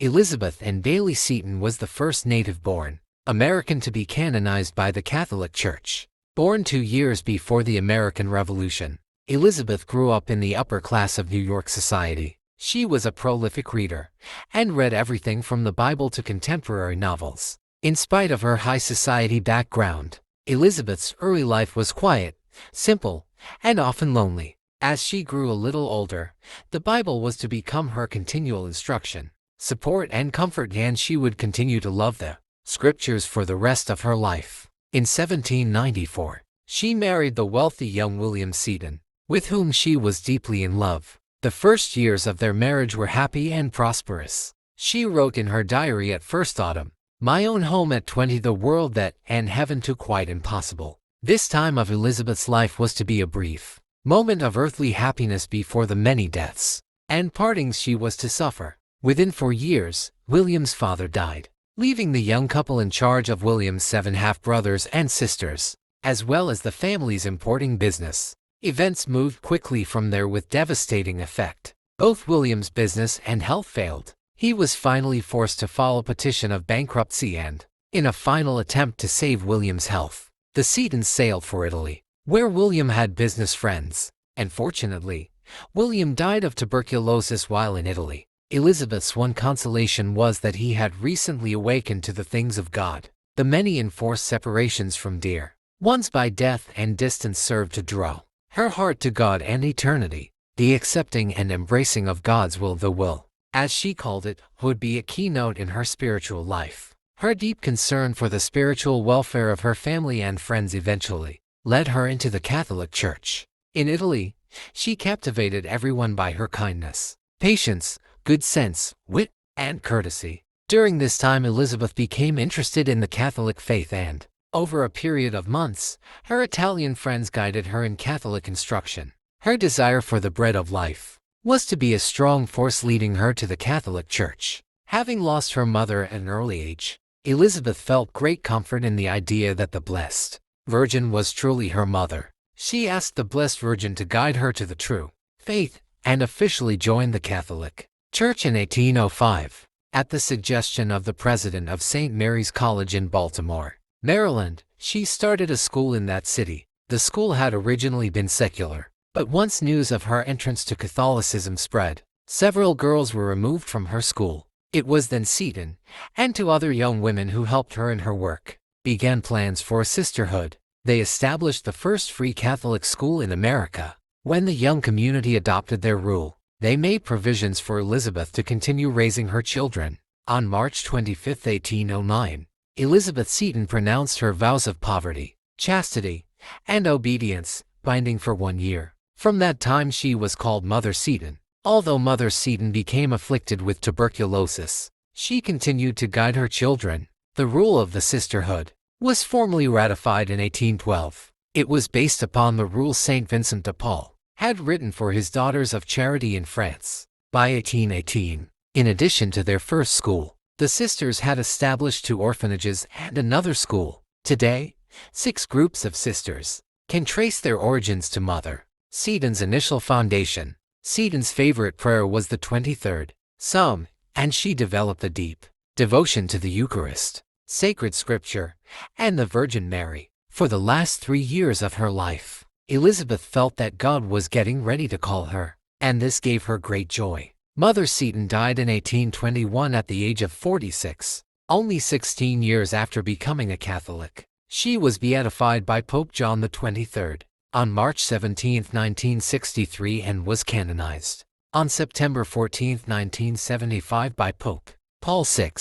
Elizabeth and Bailey Seton was the first native-born American to be canonized by the Catholic Church. Born 2 years before the American Revolution, Elizabeth grew up in the upper class of New York society. She was a prolific reader and read everything from the Bible to contemporary novels. In spite of her high society background, Elizabeth's early life was quiet, simple, and often lonely. As she grew a little older, the Bible was to become her continual instruction, support, and comfort, and she would continue to love the Scriptures for the rest of her life. In 1794, she married the wealthy young William Seton, with whom she was deeply in love. The first years of their marriage were happy and prosperous. She wrote in her diary, "At first autumn, my own home; at 20, the world; that and heaven too quite impossible." This time of Elizabeth's life was to be a brief moment of earthly happiness before the many deaths and partings she was to suffer. Within 4 years, William's father died, leaving the young couple in charge of William's 7 half-brothers and sisters, as well as the family's importing business. Events moved quickly from there with devastating effect. Both William's business and health failed. He was finally forced to file a petition of bankruptcy and, in a final attempt to save William's health, the Setons sailed for Italy, where William had business friends. Unfortunately, William died of tuberculosis while in Italy. Elizabeth's one consolation was that he had recently awakened to the things of God. The many enforced separations from dear ones by death and distance served to draw her heart to God and eternity. The accepting and embracing of God's will, the will, as she called it, would be a keynote in her spiritual life. Her deep concern for the spiritual welfare of her family and friends eventually led her into the Catholic Church. In Italy, she captivated everyone by her kindness, patience, good sense, wit, and courtesy. During this time, Elizabeth became interested in the Catholic faith and, over a period of months, her Italian friends guided her in Catholic instruction. Her desire for the bread of life was to be a strong force leading her to the Catholic Church. Having lost her mother at an early age, Elizabeth felt great comfort in the idea that the Blessed Virgin was truly her mother. She asked the Blessed Virgin to guide her to the true faith and officially joined the Catholic Church in 1805. At the suggestion of the president of St. Mary's College in Baltimore, Maryland, she started a school in that city. The school had originally been secular, but once news of her entrance to Catholicism spread, several girls were removed from her school. It was then Seton, and 2 other young women who helped her in her work, began plans for a sisterhood. They established the first free Catholic school in America. When the young community adopted their rule, they made provisions for Elizabeth to continue raising her children. On March 25, 1809, Elizabeth Seton pronounced her vows of poverty, chastity, and obedience, binding for 1 year. From that time she was called Mother Seton. Although Mother Seton became afflicted with tuberculosis, she continued to guide her children. The rule of the sisterhood was formally ratified in 1812. It was based upon the rule Saint Vincent de Paul had written for his Daughters of Charity in France. By 1818, in addition to their first school, the sisters had established 2 orphanages and another school. Today, 6 groups of sisters can trace their origins to Mother Seton's initial foundation. Seton's favorite prayer was the 23rd Psalm, and she developed a deep devotion to the Eucharist, sacred scripture, and the Virgin Mary. For the last 3 years of her life, Elizabeth felt that God was getting ready to call her, and this gave her great joy. Mother Seton died in 1821 at the age of 46, only 16 years after becoming a Catholic. She was beatified by Pope John XXIII on March 17, 1963 and was canonized on September 14, 1975 by Pope Paul VI.